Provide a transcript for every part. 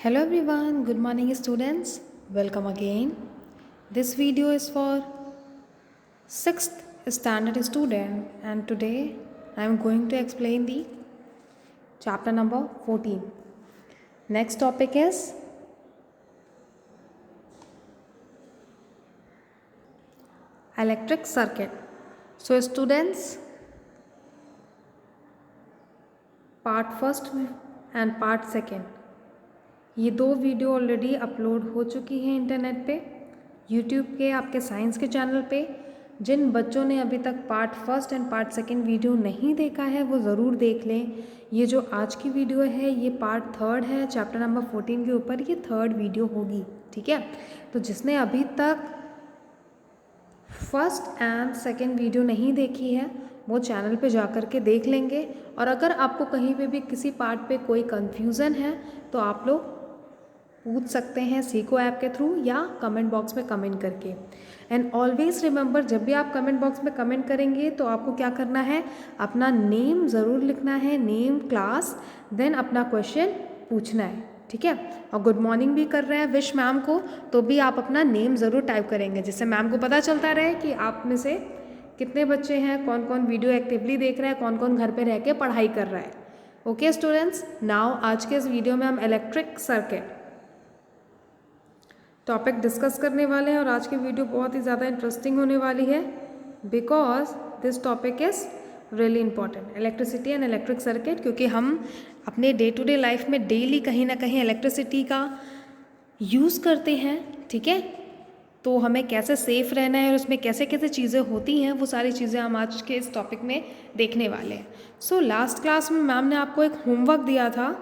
Hello everyone, good morning students. Welcome again. This video is for 6th standard student and today I am going to explain the chapter number 14. Next topic is electric circuit. So students, part first and part second ये दो video already upload हो चुकी हैं internet पे YouTube के आपके science के channel पे। जिन बच्चों ने अभी तक part first and part second video नहीं देखा है वो ज़रूर देख लें। ये जो आज की वीडियो है ये पार्ट थर्ड है, चैप्टर नंबर 14 के ऊपर ये थर्ड वीडियो होगी, ठीक है। तो जिसने अभी तक फर्स्ट एंड सेकेंड वीडियो नहीं देखी है वो चैनल पे जा कर के देख लेंगे। और अगर आपको कहीं पे भी किसी पार्ट पे कोई कन्फ्यूज़न है तो आप लोग पूछ सकते हैं सीको ऐप के थ्रू या कमेंट बॉक्स में कमेंट करके। एंड ऑलवेज रिमेंबर, जब भी आप कमेंट बॉक्स में कमेंट करेंगे तो आपको क्या करना है, अपना नेम ज़रूर लिखना है, नेम, क्लास, देन अपना क्वेश्चन पूछना है, ठीक है। और गुड मॉर्निंग भी कर रहे हैं विश मैम को तो भी आप अपना नेम ज़रूर टाइप करेंगे जिससे मैम को पता चलता रहे कि आप में से कितने बच्चे हैं, कौन कौन वीडियो एक्टिवली देख रहे हैं, कौन कौन घर पे रह के पढ़ाई कर रहा है। ओके स्टूडेंट्स, नाउ आज के इस वीडियो में हम इलेक्ट्रिक सर्किट टॉपिक डिस्कस करने वाले हैं और आज की वीडियो बहुत ही ज़्यादा इंटरेस्टिंग होने वाली है because this topic is really important, electricity and electric circuit. क्योंकि हम अपने डे टू डे लाइफ में डेली कहीं ना कहीं इलेक्ट्रिसिटी का यूज़ करते हैं, ठीक है। तो हमें कैसे सेफ़ रहना है और उसमें कैसे कैसे चीज़ें होती हैं वो सारी चीज़ें हम आज के इस टॉपिक में देखने वाले हैं। सो लास्ट क्लास में मैम ने आपको एक होमवर्क दिया था।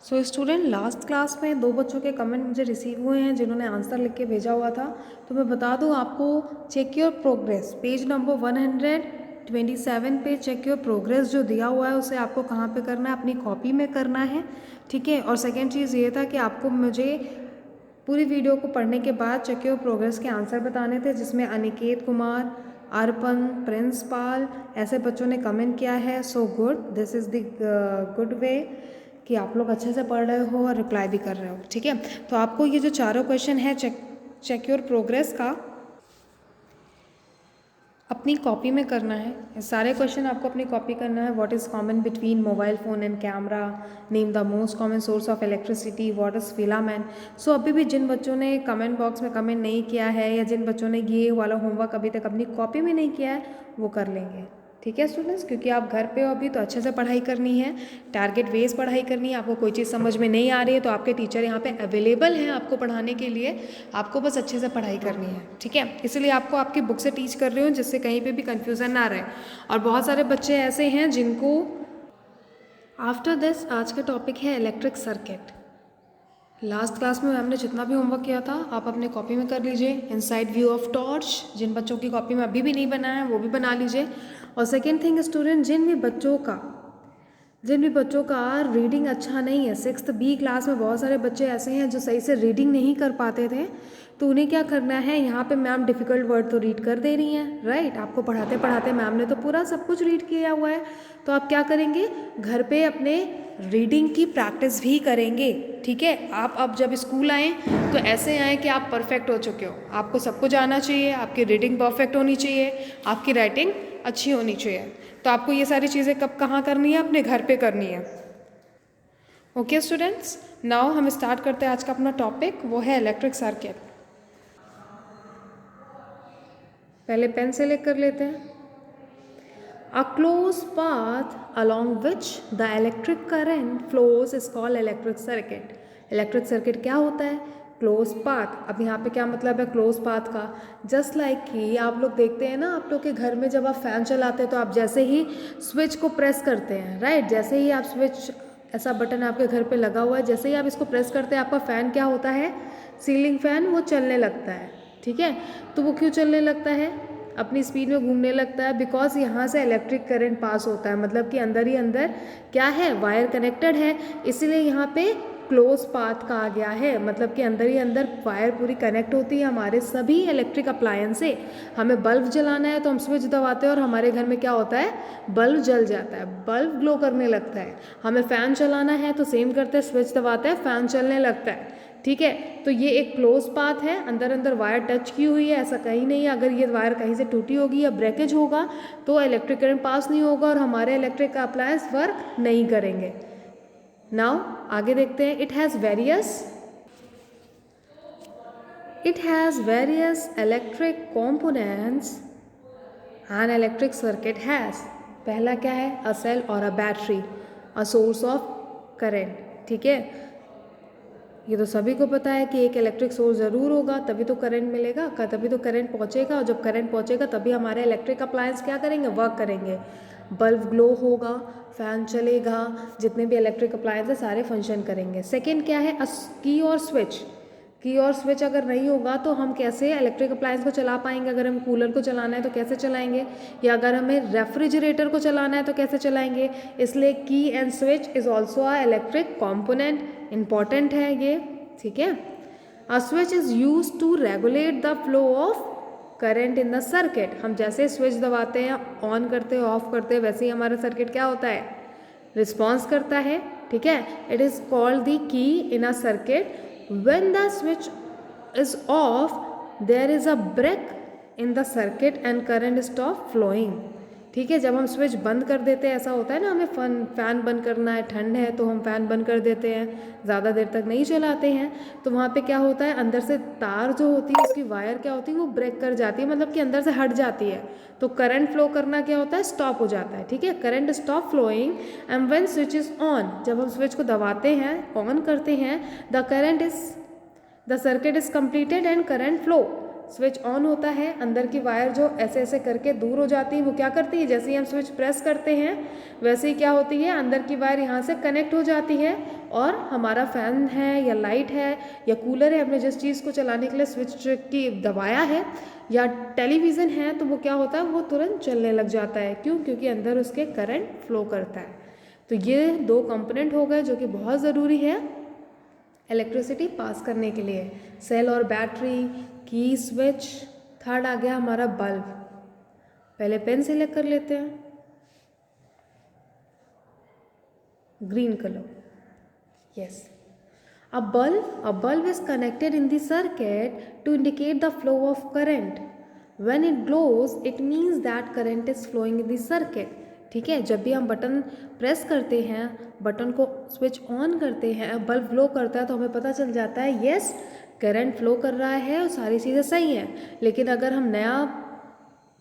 सो स्टूडेंट, लास्ट क्लास में दो बच्चों के कमेंट मुझे रिसीव हुए हैं जिन्होंने आंसर लिख के भेजा हुआ था। तो मैं बता दूं आपको, check your progress, page number 127 पे चेक योर प्रोग्रेस जो दिया हुआ है उसे आपको कहाँ पे करना है, अपनी कॉपी में करना है, ठीक है। और सेकेंड चीज़ ये था कि आपको मुझे पूरी वीडियो को पढ़ने के बाद चेक योर प्रोग्रेस के आंसर बताने थे, जिसमें अनिकेत कुमार, अर्पण, प्रिंस पाल ऐसे बच्चों ने कमेंट किया है। So good, this is the good way कि आप लोग अच्छे से पढ़ रहे हो और रिप्लाई भी कर रहे हो, ठीक है। तो आपको ये जो चारों क्वेश्चन है चेक योर प्रोग्रेस का अपनी कॉपी में करना है। ये सारे क्वेश्चन आपको अपनी कॉपी करना है। What is common between mobile phone and camera, name the most common source of electricity, what is filament. So अभी भी जिन बच्चों ने कमेंट बॉक्स में कमेंट नहीं किया है या जिन बच्चों ने ये वाला होमवर्क अभी तक अपनी कॉपी में नहीं किया है वो कर लेंगे, ठीक है स्टूडेंट्स। क्योंकि आप घर पे हो अभी तो अच्छे से पढ़ाई करनी है, टारगेट बेस्ड पढ़ाई करनी है। आपको कोई चीज़ समझ में नहीं आ रही है तो आपके टीचर यहाँ पे अवेलेबल हैं आपको पढ़ाने के लिए, आपको बस अच्छे से पढ़ाई करनी है, ठीक है। इसलिए आपको आपकी बुक से टीच कर रही हूँ जिससे कहीं पे भी कन्फ्यूज़न ना रहे। और बहुत सारे बच्चे ऐसे हैं जिनको आफ्टर दिस आज का टॉपिक है इलेक्ट्रिक सर्किट। लास्ट क्लास में हमने जितना भी होमवर्क किया था आप अपने कॉपी में कर लीजिए। इनसाइड व्यू ऑफ टॉर्च, जिन बच्चों की कॉपी में अभी भी नहीं बना है वो भी बना लीजिए। और सेकेंड थिंग स्टूडेंट, जिन भी बच्चों का रीडिंग अच्छा नहीं है, 6th B क्लास में बहुत सारे बच्चे ऐसे हैं जो सही से रीडिंग नहीं कर पाते थे, तो उन्हें क्या करना है, यहाँ पे मैम डिफ़िकल्ट वर्ड तो रीड कर दे रही हैं, राइट। आपको पढ़ाते पढ़ाते मैम ने तो पूरा सब कुछ रीड किया हुआ है, तो आप क्या करेंगे, घर पे अपने रीडिंग की प्रैक्टिस भी करेंगे, ठीक है। आप अब जब स्कूल आएँ तो ऐसे आएँ कि आप परफेक्ट हो चुके हो, आपको सब कुछ आना चाहिए, आपकी रीडिंग परफेक्ट होनी चाहिए, आपकी राइटिंग अच्छी होनी चाहिए। तो आपको ये सारी चीज़ें कब कहाँ करनी है, अपने घर पे करनी है। ओके स्टूडेंट्स, नाउ हम स्टार्ट करते हैं आज का अपना टॉपिक, वो है इलेक्ट्रिक सर्किट। पहले पेन सेलेक्ट कर लेते हैं। A closed path along which the electric current flows is called electric circuit. Electric circuit क्या होता है, क्लोज पाथ। अब यहाँ पे क्या मतलब है क्लोज पाथ का, जस्ट लाइक कि आप लोग देखते हैं ना, आप लोग के घर में जब आप फ़ैन चलाते हैं तो आप जैसे ही स्विच को प्रेस करते हैं, राइट, जैसे ही आप स्विच, ऐसा बटन आपके घर पे लगा हुआ है, जैसे ही आप इसको प्रेस करते हैं आपका फ़ैन क्या होता है, सीलिंग फ़ैन, वो चलने लगता है, ठीक है। तो वो क्यों चलने लगता है, अपनी स्पीड में घूमने लगता है, बिकॉज यहाँ से इलेक्ट्रिक करंट पास होता है, मतलब कि अंदर ही अंदर क्या है, वायर कनेक्टेड है, इसीलिए यहाँ पे क्लोज पाथ कहा गया है, मतलब कि अंदर ही अंदर वायर पूरी कनेक्ट होती है हमारे सभी इलेक्ट्रिक अप्लायंस से। हमें बल्ब जलाना है तो हम स्विच दबाते हैं और हमारे घर में क्या होता है, बल्ब जल जाता है, बल्ब ग्लो करने लगता है। हमें फ़ैन चलाना है तो सेम करते हैं, स्विच दबाते हैं, फ़ैन चलने लगता है। ठीक है, तो ये एक क्लोज पाथ है, अंदर अंदर वायर टच की हुई है, ऐसा कहीं नहीं है। अगर ये वायर कहीं से टूटी होगी या ब्रेकेज होगा तो इलेक्ट्रिक करंट पास नहीं होगा और हमारे इलेक्ट्रिक अप्लायंस वर्क नहीं करेंगे। नाउ आगे देखते हैं। It has various electric components N electric circuit has. पहला क्या है, अ सेल और a battery, a source of current. ठीक है, ये तो सभी को पता है कि एक इलेक्ट्रिक सोर्स ज़रूर होगा तभी तो करंट मिलेगा, तभी तो करंट पहुंचेगा, और जब करंट पहुंचेगा तभी हमारे इलेक्ट्रिक अप्लायंस क्या करेंगे, वर्क करेंगे। बल्ब ग्लो होगा, फ़ैन चलेगा, जितने भी इलेक्ट्रिक अप्लायंस है सारे फंक्शन करेंगे। सेकेंड क्या है, की और स्विच। की और स्विच अगर नहीं होगा तो हम कैसे इलेक्ट्रिक अप्लायंस को चला पाएंगे। अगर हम कूलर को चलाना है तो कैसे चलाएंगे, या अगर हमें रेफ्रिजरेटर को चलाना है तो कैसे चलाएंगे। इसलिए की and switch is also a electric component, important है ये। ठीक है, a switch is use to regulate the flow of current in the circuit. हम जैसे स्विच दबाते हैं, ऑन करते हैं, ऑफ करते हैं, वैसे ही हमारा सर्किट क्या होता है, रिस्पॉन्स करता है। ठीक है, it is called the key in a circuit. When the switch is off, there is a break in the circuit and current stop flowing. ठीक है, जब हम स्विच बंद कर देते हैं, ऐसा होता है ना, हमें फ़ैन बंद करना है, ठंड है तो हम फ़ैन बंद कर देते हैं, ज़्यादा देर तक नहीं चलाते हैं, तो वहाँ पे क्या होता है, अंदर से तार जो होती है उसकी वायर क्या होती है, वो ब्रेक कर जाती है, मतलब कि अंदर से हट जाती है, तो करंट फ्लो करना क्या होता है, स्टॉप हो जाता है। ठीक है, current stop flowing and when switch is on, जब हम स्विच को दबाते हैं, ऑन करते हैं, the circuit is completed and current flow. Switch on होता है, अंदर की वायर जो ऐसे ऐसे करके दूर हो जाती है, वो क्या करती है, जैसे ही हम स्विच प्रेस करते हैं वैसे ही क्या होती है, अंदर की वायर यहाँ से कनेक्ट हो जाती है, और हमारा फ़ैन है या लाइट है या कूलर है, हमने जिस चीज़ को चलाने के लिए स्विच की दबाया है, या टेलीविज़न है, तो वो क्या होता है, वो तुरंत चलने लग जाता है। क्यों, क्योंकि अंदर उसके करंट फ्लो करता है। तो ये दो कंपोनेंट हो गए जो कि बहुत ज़रूरी है इलेक्ट्रिसिटी पास करने के लिए, सेल और बैटरी, की, स्विच। थर्ड आ गया हमारा बल्ब। पहले पेन सिलेक्ट कर लेते हैं, green colour, yes. A bulb is connected in the circuit to indicate the flow of current. When it glows, it means that current is flowing in the circuit. ठीक है, जब भी हम button press करते हैं, बटन को switch on करते हैं, बल्ब ग्लो करता है, तो हमें पता चल जाता है यस करंट फ्लो कर रहा है और सारी चीज़ें सही हैं। लेकिन अगर हम नया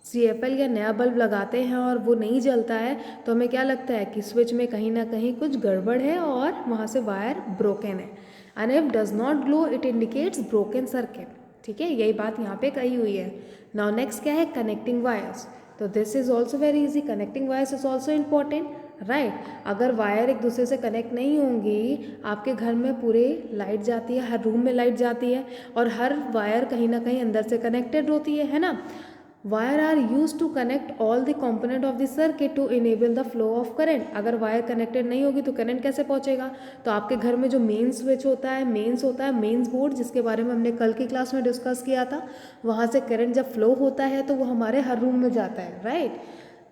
CFL या नया बल्ब लगाते हैं और वो नहीं जलता है तो हमें क्या लगता है कि स्विच में कहीं ना कहीं कुछ गड़बड़ है और वहाँ से वायर ब्रोकन है। And if does not glow it indicates broken circuit. ठीक है, यही बात यहाँ पे कही हुई है। नाउ नेक्स्ट क्या है, कनेक्टिंग वायर्स। तो this is also very easy, connecting wires is also important, right. अगर वायर एक दूसरे से कनेक्ट नहीं होंगी, आपके घर में पूरे लाइट जाती है, हर रूम में लाइट जाती है, और हर वायर कहीं ना कहीं अंदर से कनेक्टेड होती है ना। Wire are use to connect all the component of the circuit to enable the flow of current. अगर वायर कनेक्टेड नहीं होगी तो करंट कैसे पहुंचेगा। तो आपके घर में जो मेन स्विच होता है, मेन्स बोर्ड, जिसके बारे में हमने कल की क्लास में डिस्कस किया था, वहाँ से करंट जब फ्लो होता है तो वो हमारे हर रूम में जाता है, राइट,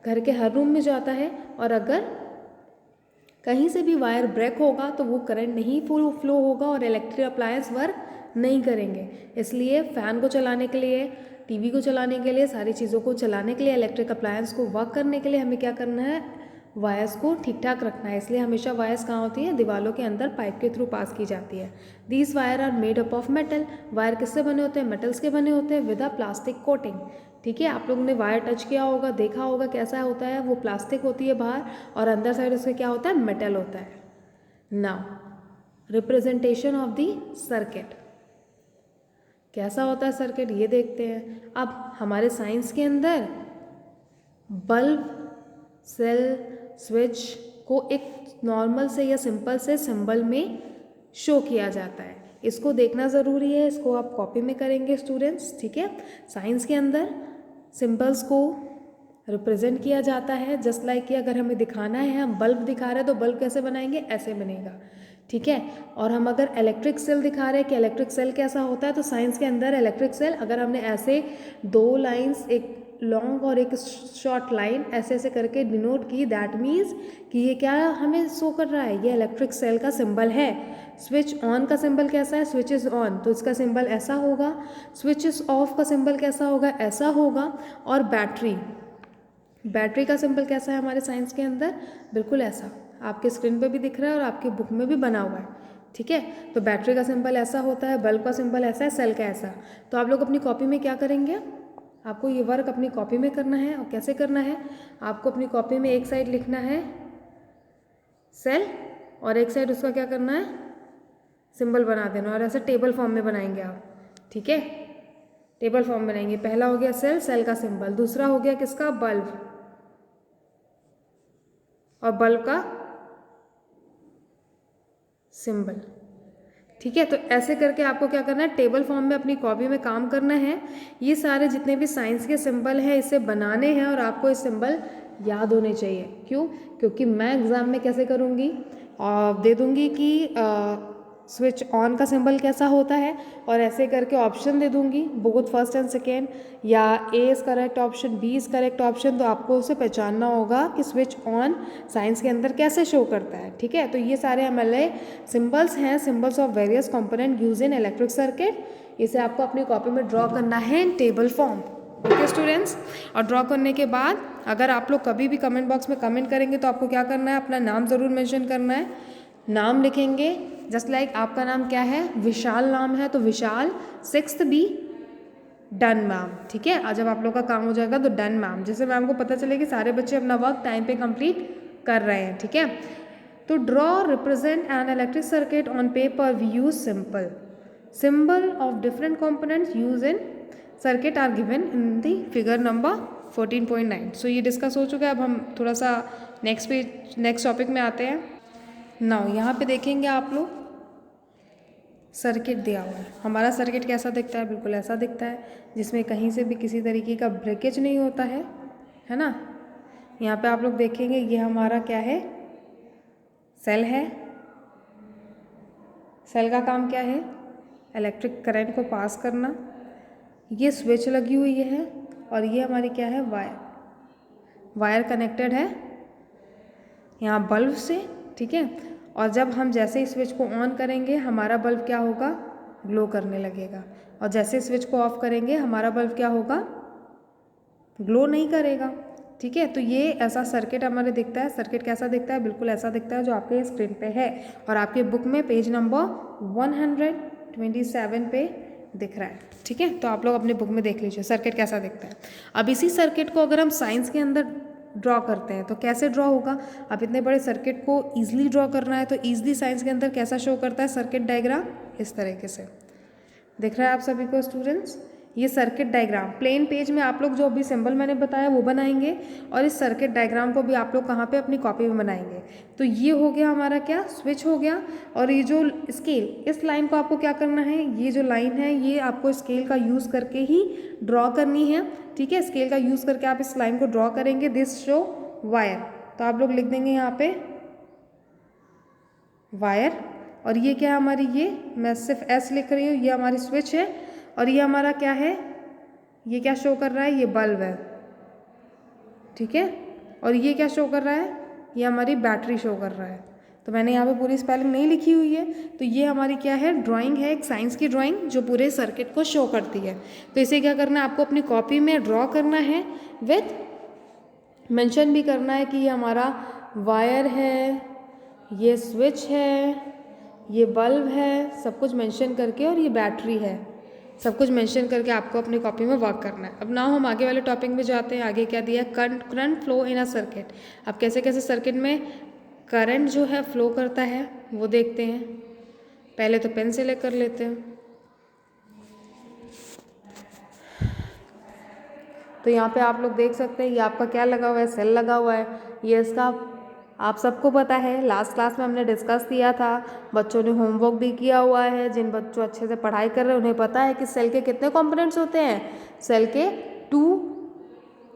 घर के हर रूम में जाता है। और अगर कहीं से भी वायर ब्रेक होगा तो वो करंट नहीं फ्लो होगा और इलेक्ट्रिक अप्लायंस वर्क नहीं करेंगे। इसलिए फ़ैन को चलाने के लिए, टीवी को चलाने के लिए, सारी चीज़ों को चलाने के लिए, इलेक्ट्रिक अप्लायंस को वर्क करने के लिए हमें क्या करना है, वायर्स को ठीक ठाक रखना है। इसलिए हमेशा वायर्स कहाँ होती है, दीवारों के अंदर पाइप के थ्रू पास की जाती है। These wire are made up of metal. Wire किससे बने होते हैं, मेटल्स के बने होते हैं विद अ प्लास्टिक कोटिंग। ठीक है, आप लोगों ने वायर टच किया होगा, देखा होगा कैसा होता है, वो प्लास्टिक होती है बाहर और अंदर साइड उसके क्या होता है, मेटल होता है। Now representation of the circuit, कैसा होता है सर्किट ये देखते हैं। अब हमारे साइंस के अंदर बल्ब, सेल, स्विच को एक नॉर्मल से या सिंपल से सिंबल में शो किया जाता है। इसको देखना ज़रूरी है, इसको आप कॉपी में करेंगे स्टूडेंट्स। ठीक है, साइंस के अंदर सिंबल्स को रिप्रेजेंट किया जाता है, जस्ट लाइक कि अगर हमें दिखाना है, हम बल्ब दिखा रहे हैं तो बल्ब कैसे बनाएंगे, ऐसे बनेगा। ठीक है। और हम अगर इलेक्ट्रिक सेल दिखा रहे हैं कि इलेक्ट्रिक सेल कैसा होता है, तो साइंस के अंदर इलेक्ट्रिक सेल अगर हमने ऐसे दो लाइंस, एक लॉन्ग और एक शॉर्ट लाइन ऐसे ऐसे करके डिनोट की, दैट मीन्स कि ये क्या हमें शो कर रहा है, ये इलेक्ट्रिक सेल का सिंबल है। स्विच ऑन का सिंबल कैसा है, स्विच इज़ ऑन, तो इसका सिंबल ऐसा होगा। स्विच इज़ ऑफ का सिंबल कैसा होगा, ऐसा होगा। और बैटरी का सिंबल कैसा है हमारे साइंस के अंदर, बिल्कुल ऐसा, आपके स्क्रीन पे भी दिख रहा है और आपकी बुक में भी बना हुआ है, ठीक है। तो बैटरी का सिंबल ऐसा होता है, बल्ब का सिंबल ऐसा है, सेल का ऐसा। तो आप लोग अपनी कॉपी में क्या करेंगे, आपको ये वर्क अपनी कॉपी में करना है। और कैसे करना है, आपको अपनी कॉपी में एक साइड लिखना है सेल और एक साइड उसका क्या करना है, सिंबल बना देना, और ऐसे टेबल फॉर्म में बनाएंगे आप, ठीक है। टेबल फॉर्म बनाएंगे, पहला हो गया सेल, सेल का सिंबल, दूसरा हो गया किसका, बल्ब, और बल्ब का सिंबल, ठीक है। तो ऐसे करके आपको क्या करना है, टेबल फॉर्म में अपनी कॉपी में काम करना है। ये सारे जितने भी साइंस के सिंबल हैं इसे बनाने हैं और आपको ये सिंबल याद होने चाहिए। क्यों, क्योंकि मैं एग्ज़ाम में कैसे करूँगी, दे दूँगी कि स्विच ऑन का सिंबल कैसा होता है, और ऐसे करके ऑप्शन दे दूँगी, बोथ फर्स्ट एंड सेकेंड, या A is correct option, B is correct option, तो आपको उसे पहचानना होगा कि स्विच ऑन साइंस के अंदर कैसे शो करता है, ठीक है। तो ये सारे हमारे सिंबल्स हैं, symbols of various component use in electric circuit. इसे आपको अपनी कॉपी में ड्रॉ करना है इन टेबल फॉर्म, ओके स्टूडेंट्स। और ड्रॉ करने के बाद अगर आप लोग कभी भी कमेंट बॉक्स में कमेंट करेंगे तो आपको क्या करना है, अपना नाम ज़रूर मेंशन करना है। नाम लिखेंगे, जस्ट लाइक आपका नाम क्या है, विशाल नाम है, तो विशाल 6th बी डन मैम, ठीक है। आज जब आप लोग का काम हो जाएगा तो डन मैम, जिससे मैम को पता चले कि सारे बच्चे अपना वर्क टाइम पे कंप्लीट कर रहे हैं, ठीक है। तो draw represent an electric circuit on paper, we use symbol of different components use in circuit are given in the figure number 14.9। So ये डिस्कस हो चुका है। अब हम थोड़ा सा नेक्स्ट टॉपिक में आते हैं। नाउ यहाँ पे देखेंगे आप लोग, सर्किट दिया हुआ है। हमारा सर्किट कैसा दिखता है, बिल्कुल ऐसा दिखता है, जिसमें कहीं से भी किसी तरीके का ब्रेकेज नहीं होता है ना। यहाँ पे आप लोग देखेंगे ये हमारा क्या है, सेल है। सेल का काम क्या है, इलेक्ट्रिक करंट को पास करना। ये स्विच लगी हुई है और ये हमारी क्या है, वायर कनेक्टेड है यहाँ बल्ब से, ठीक है। और जब हम जैसे ही स्विच को ऑन करेंगे हमारा बल्ब क्या होगा, ग्लो करने लगेगा, और जैसे स्विच को ऑफ करेंगे हमारा बल्ब क्या होगा, ग्लो नहीं करेगा, ठीक है। तो ये ऐसा सर्किट हमारे दिखता है। सर्किट कैसा दिखता है, बिल्कुल ऐसा दिखता है जो आपके स्क्रीन पे है और आपके बुक में पेज नंबर 127 पे दिख रहा है, ठीक है। तो आप लोग अपने बुक में देख लीजिए सर्किट कैसा दिखता है। अब इसी सर्किट को अगर हम साइंस के अंदर ड्रॉ करते हैं तो कैसे ड्रॉ होगा। अब इतने बड़े सर्किट को ईजिली ड्रॉ करना है तो ईजिली साइंस के अंदर कैसा शो करता है सर्किट डायग्राम, इस तरीके से दिख रहा है आप सभी को स्टूडेंट्स। ये सर्किट डायग्राम प्लेन पेज में आप लोग जो अभी सिंबल मैंने बताया वो बनाएंगे और इस सर्किट डायग्राम को भी आप लोग कहाँ पे, अपनी कॉपी में बनाएंगे। तो ये हो गया हमारा क्या, स्विच हो गया। और ये जो स्केल, इस लाइन को आपको क्या करना है, ये जो लाइन है ये आपको स्केल का यूज़ करके ही ड्रॉ करनी है, ठीक है। स्केल का यूज़ करके आप इस लाइन को ड्रॉ करेंगे। दिस शो वायर, तो आप लोग लिख देंगे यहाँ पे वायर। और ये क्या है हमारी, ये मैं सिर्फ एस लिख रही हूँ, ये हमारी स्विच है। और ये हमारा क्या है, ये क्या शो कर रहा है, ये बल्ब है, ठीक है। और ये क्या शो कर रहा है, ये हमारी बैटरी शो कर रहा है। तो मैंने यहाँ पे पूरी स्पेलिंग नहीं लिखी हुई है। तो ये हमारी क्या है, ड्राइंग है, एक साइंस की ड्राइंग जो पूरे सर्किट को शो करती है। तो इसे क्या करना है, आपको अपनी कॉपी में ड्रॉ करना है, विथ मेंशन भी करना है कि ये हमारा वायर है, ये स्विच है, ये बल्ब है, सब कुछ मेंशन करके, और ये बैटरी है, सब कुछ मेंशन करके आपको अपनी कॉपी में वर्क करना है। अब ना हम आगे वाले टॉपिक में जाते हैं। आगे क्या दिया है, current flow in a circuit. अब कैसे कैसे सर्किट में करंट जो है फ्लो करता है वो देखते हैं। पहले तो पेन से लेकर लेते हैं। तो यहाँ पे आप लोग देख सकते हैं ये आपका क्या लगा हुआ है, सेल लगा हुआ है। ये इसका आप सबको पता है, लास्ट क्लास में हमने डिस्कस किया था, बच्चों ने होमवर्क भी किया हुआ है। जिन बच्चों अच्छे से पढ़ाई कर रहे हैं उन्हें पता है कि सेल के कितने कंपोनेंट्स होते हैं, सेल के 2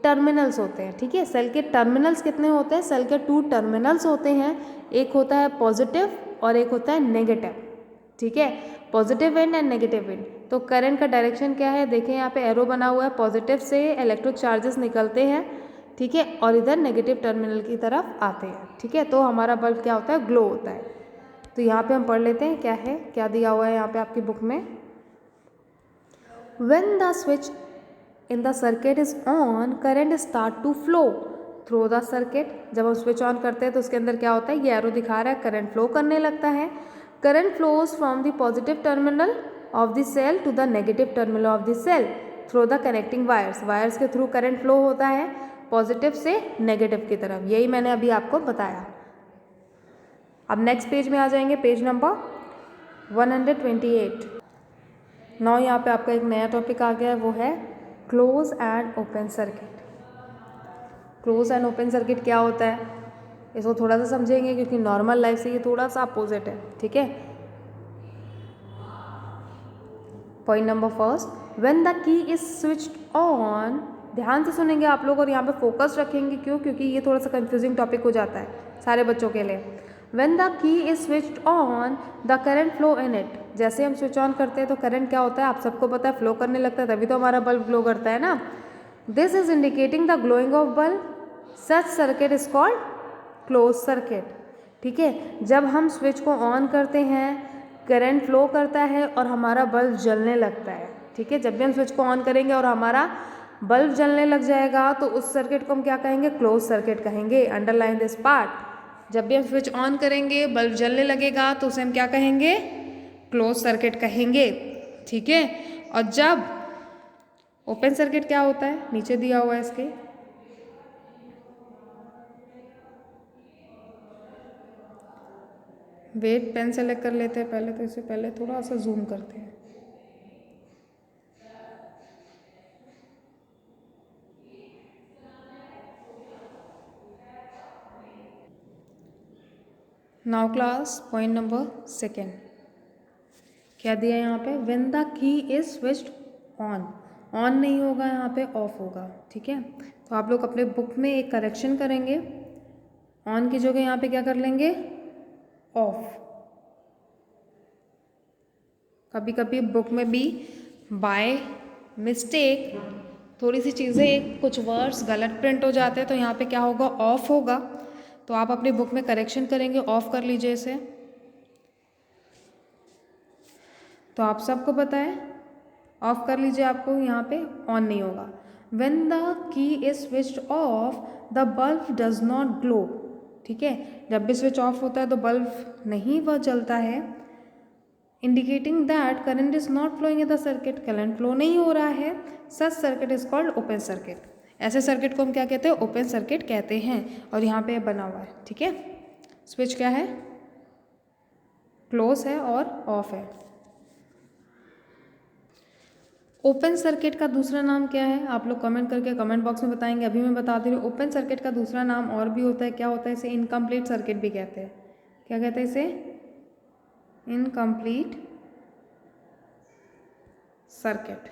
टर्मिनल्स होते हैं, ठीक है। सेल के टर्मिनल्स कितने होते हैं, सेल के 2 टर्मिनल्स होते हैं। एक होता है पॉजिटिव और एक होता है नेगेटिव, ठीक है, positive and and negative and. तो करंट का डायरेक्शन क्या है, देखें यहाँ पे एरो बना हुआ है, पॉजिटिव से इलेक्ट्रिक चार्जेस निकलते हैं, ठीक है, और इधर नेगेटिव टर्मिनल की तरफ आते हैं, ठीक है। तो हमारा बल्ब क्या होता है, ग्लो होता है। तो यहाँ पे हम पढ़ लेते हैं क्या है, क्या दिया हुआ है यहाँ पे आपकी बुक में। When the switch in the circuit is on, current start to flow through the circuit. जब हम स्विच ऑन करते हैं तो उसके अंदर क्या होता है, ये एरो दिखा रहा है, करंट फ्लो करने लगता है। Current flows from the positive terminal of the cell to the negative terminal of the cell through the connecting wires. Wires के थ्रू करंट फ्लो होता है पॉजिटिव से नेगेटिव की तरफ, यही मैंने अभी आपको बताया। अब नेक्स्ट पेज में आ जाएंगे, पेज नंबर 128। नाउ यहाँ पे आपका एक नया टॉपिक आ गया है, वो है close and open circuit. Close and open circuit क्या होता है, इसको थोड़ा सा समझेंगे क्योंकि नॉर्मल लाइफ से ये थोड़ा सा अपोजिट है, ठीक है। Point number first, when the key is switched on, ध्यान से सुनेंगे आप लोग और यहाँ पे फोकस रखेंगे, क्यों, क्योंकि ये थोड़ा सा कंफ्यूजिंग टॉपिक हो जाता है सारे बच्चों के लिए। When the key is switched on the current flow in it, जैसे हम स्विच ऑन करते हैं तो करंट क्या होता है, आप सबको पता है, फ्लो करने लगता है, तभी तो हमारा बल्ब ग्लो करता है ना। This is indicating the glowing of bulb, such circuit is called close circuit, ठीक है। जब हम स्विच को ऑन करते हैं, करंट फ्लो करता है और हमारा बल्ब जलने लगता है, ठीक है। जब भी हम स्विच को ऑन करेंगे और हमारा बल्ब जलने लग जाएगा तो उस सर्किट को हम क्या कहेंगे, क्लोज सर्किट कहेंगे। अंडरलाइन दिस पार्ट, जब भी हम स्विच ऑन करेंगे बल्ब जलने लगेगा तो उसे हम क्या कहेंगे, क्लोज सर्किट कहेंगे, ठीक है। और जब ओपन सर्किट क्या होता है, नीचे दिया हुआ है इसके, वेट पेन सेलेक्ट कर लेते हैं पहले, तो इसे पहले थोड़ा सा जूम करते हैं। Now class, point number second क्या दिया है यहाँ पे, when the key is switched on, on नहीं होगा यहाँ पे, ऑफ होगा, ठीक है। तो आप लोग अपने बुक में एक करेक्शन करेंगे, ऑन की जगह यहाँ पे क्या कर लेंगे, ऑफ। कभी कभी बुक में भी बाय मिस्टेक थोड़ी सी चीज़ें, कुछ वर्ड्स गलत प्रिंट हो जाते हैं, तो यहाँ पे क्या होगा, ऑफ होगा। तो आप अपनी बुक में करेक्शन करेंगे, ऑफ कर लीजिए इसे। तो आप सबको पता है, ऑफ कर लीजिए, आपको यहाँ पे ऑन नहीं होगा। When the key is switched off the bulb does not glow, ठीक है। जब भी स्विच ऑफ होता है तो बल्ब नहीं वह जलता है, indicating that current is not flowing in the circuit, current flow नहीं हो रहा है, such circuit is called open circuit. ऐसे सर्किट को हम क्या कहते हैं, ओपन सर्किट कहते हैं। और यहाँ पे बना हुआ है, ठीक है, स्विच क्या है, क्लोज है और ऑफ है। ओपन सर्किट का दूसरा नाम क्या है, आप लोग कमेंट करके कमेंट बॉक्स में बताएंगे। अभी मैं बता दे रही हूँ, ओपन सर्किट का दूसरा नाम और भी होता है, क्या होता है, इसे इनकम्प्लीट सर्किट भी कहते हैं। क्या कहते हैं इसे, इनकम्प्लीट सर्किट।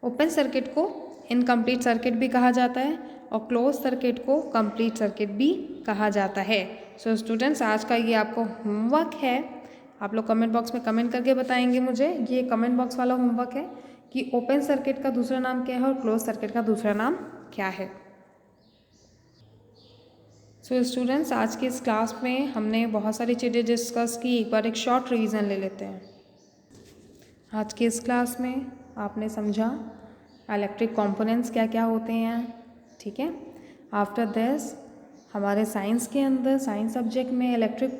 ओपन सर्किट को इनकम्प्लीट सर्किट भी कहा जाता है और क्लोज सर्किट को कंप्लीट सर्किट भी कहा जाता है। सो स्टूडेंट्स, आज का ये आपको होमवर्क है, आप लोग कमेंट बॉक्स में कमेंट करके बताएंगे मुझे, ये कमेंट बॉक्स वाला होमवर्क है कि ओपन सर्किट का दूसरा नाम क्या है और क्लोज सर्किट का दूसरा नाम क्या है। सो स्टूडेंट्स, आज की इस क्लास में हमने बहुत सारी चीज़ें डिस्कस की, एक बार एक शॉर्ट रिवीजन ले लेते हैं। आज की इस क्लास में आपने समझा इलेक्ट्रिक कंपोनेंट्स क्या क्या होते हैं, ठीक है। आफ्टर दिस हमारे साइंस के अंदर, साइंस सब्जेक्ट में इलेक्ट्रिक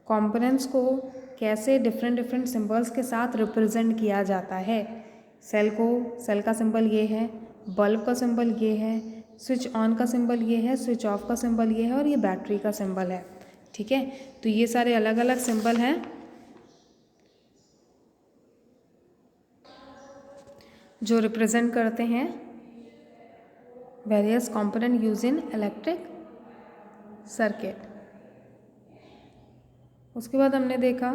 कंपोनेंट्स को कैसे डिफरेंट डिफरेंट सिंबल्स के साथ रिप्रेजेंट किया जाता है। सेल को, सेल का सिंबल ये है, बल्ब का सिंबल ये है, स्विच ऑन का सिंबल ये है, स्विच ऑफ का सिंबल ये है और ये बैटरी का सिंबल है, ठीक है। तो ये सारे अलग अलग सिंबल हैं जो रिप्रेजेंट करते हैं various component use in electric circuit. उसके बाद हमने देखा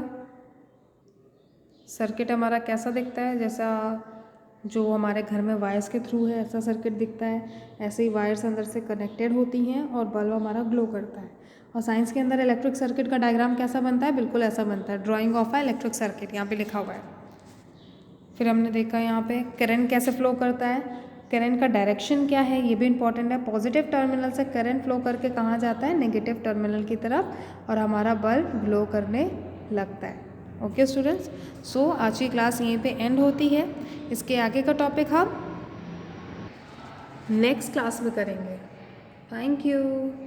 सर्किट हमारा कैसा दिखता है, जैसा जो हमारे घर में वायर्स के थ्रू है ऐसा सर्किट दिखता है, ऐसे ही वायर्स अंदर से कनेक्टेड होती हैं और बल्ब हमारा ग्लो करता है। और साइंस के अंदर इलेक्ट्रिक सर्किट का डायग्राम कैसा बनता है, बिल्कुल ऐसा बनता है, drying of a electric circuit यहाँ पे लिखा हुआ है। फिर हमने देखा यहाँ पे करंट कैसे फ्लो करता है, करंट का डायरेक्शन क्या है ये भी इंपॉर्टेंट है। पॉजिटिव टर्मिनल से करंट फ्लो करके कहाँ जाता है, नेगेटिव टर्मिनल की तरफ, और हमारा बल्ब ग्लो करने लगता है। ओके स्टूडेंट्स, सो आज की क्लास यहीं पे एंड होती है। इसके आगे का टॉपिक हम नेक्स्ट क्लास में करेंगे। Thank you.